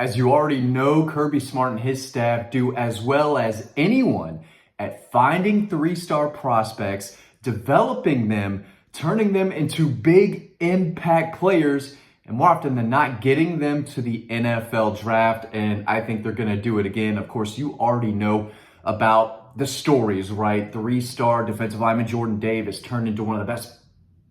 As you already know, Kirby Smart and his staff do as well as anyone at finding three-star prospects, developing them, turning them into big impact players, and more often than not, getting them to the NFL draft. And I think they're going to do it again. Of course, you already know about the stories, right? Three-star defensive lineman Jordan Davis turned into one of the best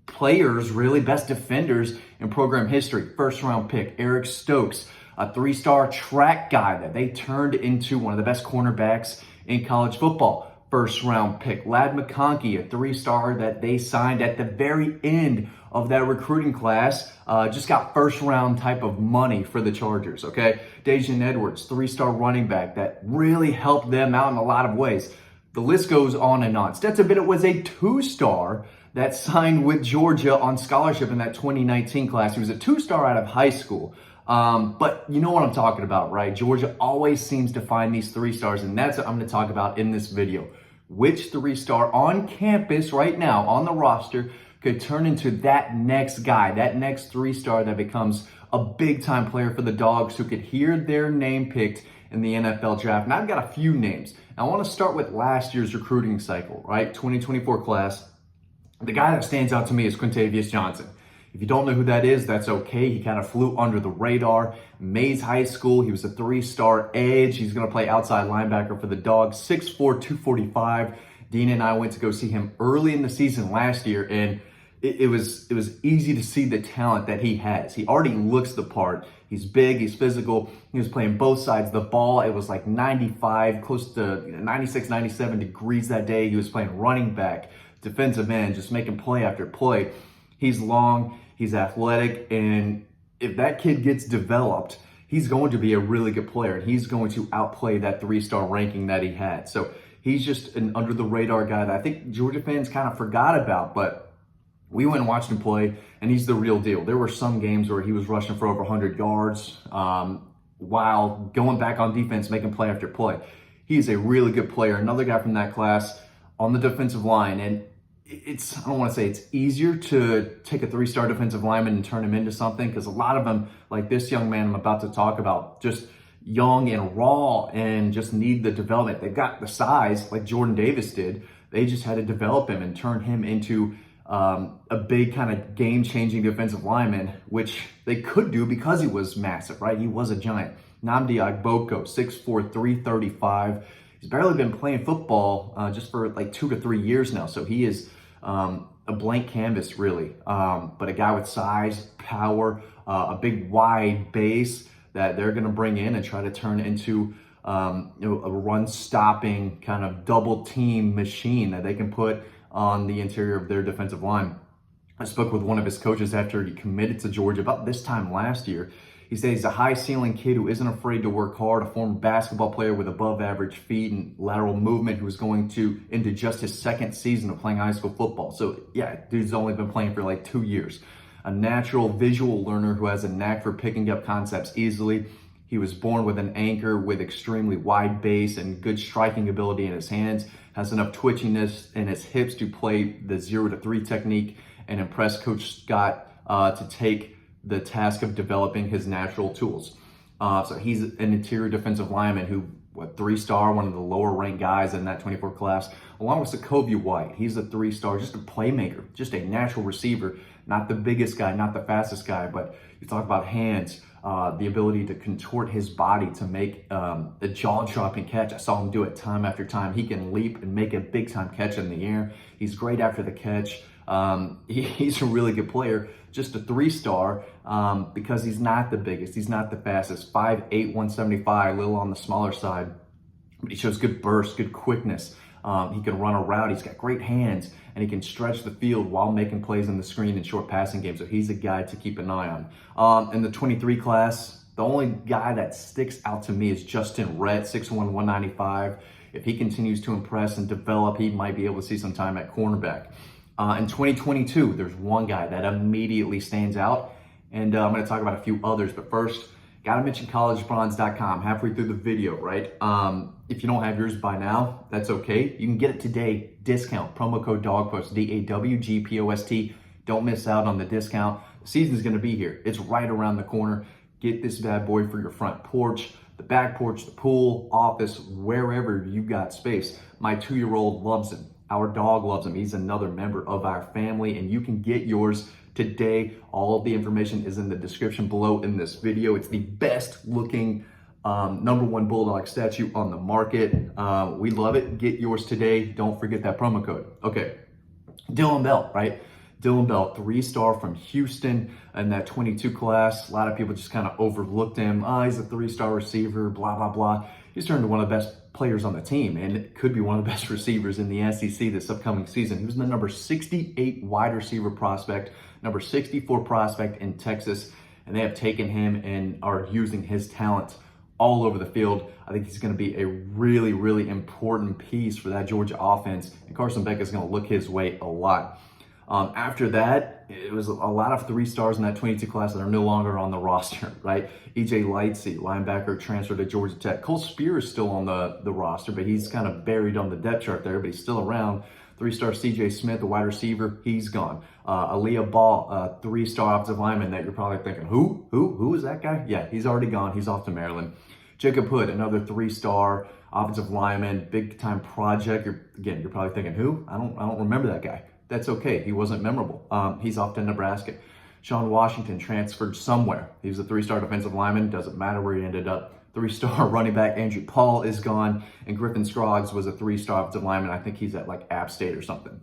players, really best defenders in program history. First-round pick, Eric Stokes, a three-star track guy that they turned into one of the best cornerbacks in college football. First-round pick, Ladd McConkey, a three-star that they signed at the very end of that recruiting class. Just got first-round type of money for the Chargers, okay? Daijun Edwards, three-star running back that really helped them out in a lot of ways. The list goes on and on. Stetson Bennett was a two-star that signed with Georgia on scholarship in that 2019 class. He was a two-star out of high school. But you know what I'm talking about, right? Georgia always seems to find these three stars, and that's what I'm going to talk about in this video. Which three-star on campus right now on the roster could turn into that next guy, that next three-star that becomes a big-time player for the Dogs, who could hear their name picked in the NFL draft. And I've got a few names. I want to start with last year's recruiting cycle, right? 2024 class. The guy that stands out to me is Quintavious Johnson. If you don't know who that is, that's okay. He kind of flew under the radar. Mays High School, he was a three-star edge. He's going to play outside linebacker for the Dogs, 6'4", 245. Dean and I went to go see him early in the season last year, and it was easy to see the talent that he has. He already looks the part. He's big, he's physical. He was playing both sides of the ball. It was like 95, close to 96, 97 degrees that day. He was playing running back, defensive end, just making play after play. He's long, he's athletic, and if that kid gets developed, he's going to be a really good player, and he's going to outplay that three-star ranking that he had. So he's just an under-the-radar guy that I think Georgia fans kind of forgot about, but we went and watched him play, and he's the real deal. There were some games where he was rushing for over 100 yards while going back on defense, making play after play. He's a really good player. Another guy from that class on the defensive line, and I don't want to say it's easier to take a three-star defensive lineman and turn him into something, because a lot of them, like this young man I'm about to talk about, just young and raw and just need the development. They've got the size like Jordan Davis did. They just had to develop him and turn him into a big kind of game-changing defensive lineman, which they could do because he was massive, right? He was a giant. Nnamdi Agboko, 6'4", 335. He's barely been playing football just for like 2 to 3 years now. So he is a blank canvas, really. But a guy with size, power, a big wide base that they're going to bring in and try to turn into a run-stopping kind of double-team machine that they can put on the interior of their defensive line. I spoke with one of his coaches after he committed to Georgia about this time last year. He says he's a high-ceiling kid who isn't afraid to work hard, a former basketball player with above-average feet and lateral movement who was going into just his second season of playing high school football. So, yeah, dude's only been playing for like 2 years. A natural visual learner who has a knack for picking up concepts easily. He was born with an anchor with extremely wide base and good striking ability in his hands, has enough twitchiness in his hips to play the 0 to 3 technique, and impress Coach Scott to take the task of developing his natural tools. So he's an interior defensive lineman who, three-star, one of the lower-ranked guys in that 24 class, along with Sokovia White. He's a three-star, just a playmaker, just a natural receiver, not the biggest guy, not the fastest guy, but you talk about hands, the ability to contort his body to make a jaw-dropping catch. I saw him do it time after time. He can leap and make a big-time catch in the air. He's great after the catch. He's a really good player, just a three-star because he's not the biggest, he's not the fastest, 5'8", 175, a little on the smaller side, but he shows good burst, good quickness. He can run a route, he's got great hands, and he can stretch the field while making plays in the screen and short passing game, so he's a guy to keep an eye on. In the 23 class, the only guy that sticks out to me is Justin Rhett, 6'1", 195. If he continues to impress and develop, he might be able to see some time at cornerback. In 2022, there's one guy that immediately stands out, and I'm going to talk about a few others. But first, got to mention collegebronze.com halfway through the video, right? If you don't have yours by now, that's okay. You can get it today. Discount, promo code DAWGPOST, DAWGPOST. Don't miss out on the discount. The season's going to be here. It's right around the corner. Get this bad boy for your front porch, the back porch, the pool, office, wherever you got space. My 2-year-old loves him. Our dog loves him. He's another member of our family, and you can get yours today. All of the information is in the description below in this video. It's the best looking #1 Bulldog statue on the market. We love it. Get yours today. Don't forget that promo code. Okay, Dylan Bell, right? Dylan Bell, 3-star from Houston in that 22 class. A lot of people just kind of overlooked him. He's a 3-star receiver, blah, blah, blah. He's turned to one of the best players on the team, and it could be one of the best receivers in the SEC this upcoming season. He was the number 68 wide receiver prospect, number 64 prospect in Texas, and they have taken him and are using his talent all over the field. I think he's going to be a really, really important piece for that Georgia offense, and Carson Beck is going to look his way a lot. After that, it was a lot of 3-stars in that 22 class that are no longer on the roster, right? E.J. Lightsey, linebacker, transferred to Georgia Tech. Cole Spear is still on the roster, but he's kind of buried on the depth chart there, but he's still around. 3-star C.J. Smith, the wide receiver, he's gone. Aaliyah Ball, 3-star offensive lineman that you're probably thinking, who is that guy? Yeah, he's already gone. He's off to Maryland. Jacob Hood, another 3-star offensive lineman, big-time project. You're probably thinking, who? I don't remember that guy. That's okay. He wasn't memorable. He's off to Nebraska. Sean Washington transferred somewhere. He was a 3-star defensive lineman. Doesn't matter where he ended up. 3-star running back Andrew Paul is gone. And Griffin Scroggs was a 3-star offensive lineman. I think he's at like App State or something.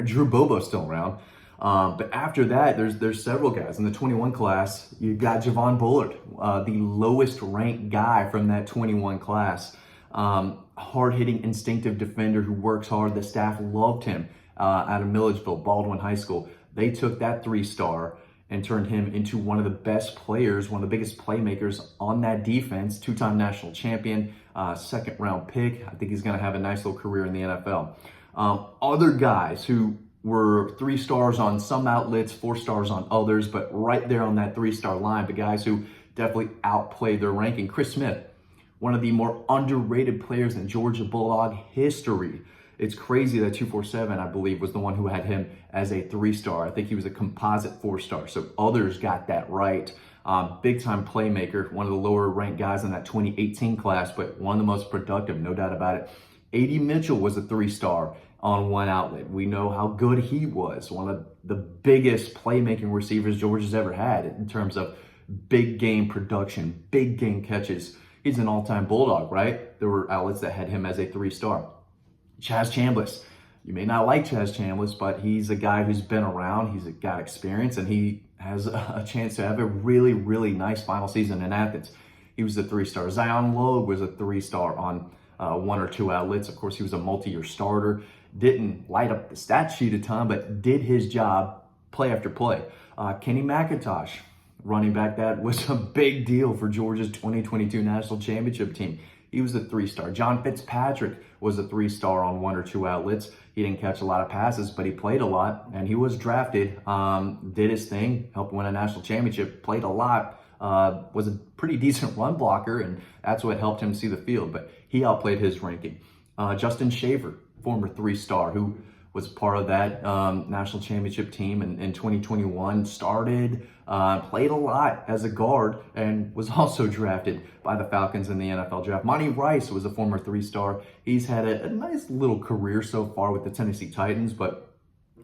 Drew Bobo's still around. But after that, there's several guys. In the 21 class, you got Javon Bullard, the lowest ranked guy from that 21 class. Hard-hitting, instinctive defender who works hard. The staff loved him. Out of Milledgeville, Baldwin High School. They took that 3-star and turned him into one of the best players, one of the biggest playmakers on that defense, 2-time national champion, 2nd-round pick. I think he's going to have a nice little career in the NFL. Other guys who were 3-stars on some outlets, 4-stars on others, but right there on that 3-star line, the guys who definitely outplayed their ranking. Chris Smith, one of the more underrated players in Georgia Bulldog history. It's crazy that 247, I believe, was the one who had him as a 3-star. I think he was a composite 4-star, so others got that right. Big-time playmaker, one of the lower-ranked guys in that 2018 class, but one of the most productive, no doubt about it. A.D. Mitchell was a 3-star on one outlet. We know how good he was, one of the biggest playmaking receivers Georgia's ever had in terms of big game production, big game catches. He's an all-time Bulldog, right? There were outlets that had him as a 3-star. Chaz Chambliss. You may not like Chaz Chambliss, but he's a guy who's been around. He's got experience, and he has a chance to have a really, really nice final season in Athens. He was a 3-star. Zion Logue was a 3-star on 1 or 2 outlets. Of course, he was a multi-year starter. Didn't light up the stat sheet a ton, but did his job play after play. Kenny McIntosh, running back, that was a big deal for Georgia's 2022 national championship team. He was a 3-star. John Fitzpatrick was a 3-star on 1 or 2 outlets. He didn't catch a lot of passes, but he played a lot, and he was drafted, did his thing, helped win a national championship, played a lot, was a pretty decent run blocker, and that's what helped him see the field, but he outplayed his ranking. Justin Shaver, former 3-star, who was part of that national championship team in 2021, started, played a lot as a guard, and was also drafted by the Falcons in the NFL draft. Monty Rice was a former 3-star. He's had a nice little career so far with the Tennessee Titans, but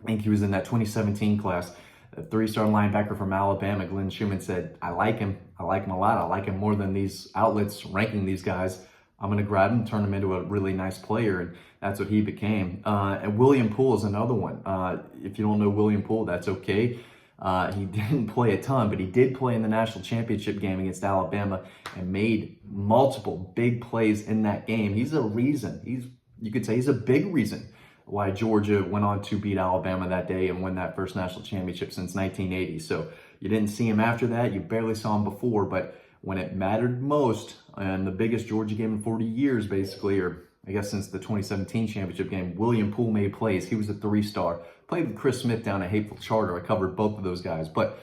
I think he was in that 2017 class. A 3-star linebacker from Alabama, Glenn Schumann, said, I like him a lot. I like him more than these outlets ranking these guys. I'm going to grab him, turn him into a really nice player, and that's what he became. And William Poole is another one. If you don't know William Poole, that's okay. He didn't play a ton, but he did play in the national championship game against Alabama and made multiple big plays in that game. He's a reason. You could say he's a big reason why Georgia went on to beat Alabama that day and win that first national championship since 1980. So you didn't see him after that. You barely saw him before, but when it mattered most, and the biggest Georgia game in 40 years, basically, or I guess since the 2017 championship game, William Poole made plays. He was a 3-star. Played with Chris Smith down at Hateful Charter. I covered both of those guys. But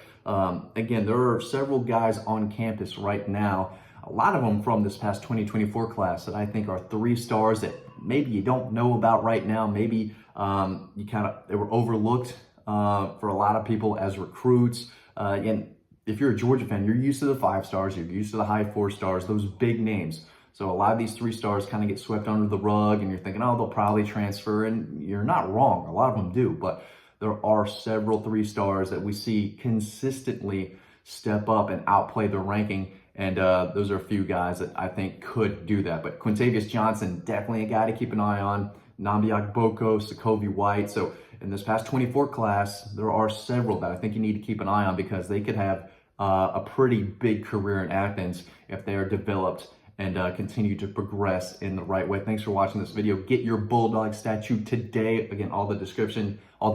again, there are several guys on campus right now, a lot of them from this past 2024 class that I think are 3-stars that maybe you don't know about right now. Maybe they were overlooked for a lot of people as recruits. And if you're a Georgia fan, you're used to the 5 stars, you're used to the high 4 stars, those big names. So a lot of these 3 stars kind of get swept under the rug and you're thinking, oh, they'll probably transfer. And you're not wrong. A lot of them do. But there are several 3 stars that we see consistently step up and outplay the ranking. And those are a few guys that I think could do that. But Quintavious Johnson, definitely a guy to keep an eye on. Nambiak Boko, Sokovie White. So in this past 24 class, there are several that I think you need to keep an eye on because they could have a pretty big career in Athens if they are developed and continue to progress in the right way. Thanks for watching this video. Get your Bulldog statue today. Again, all the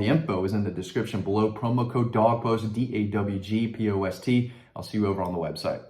info is in the description below. Promo code DAWGPOST, DAWGPOST. I'll see you over on the website.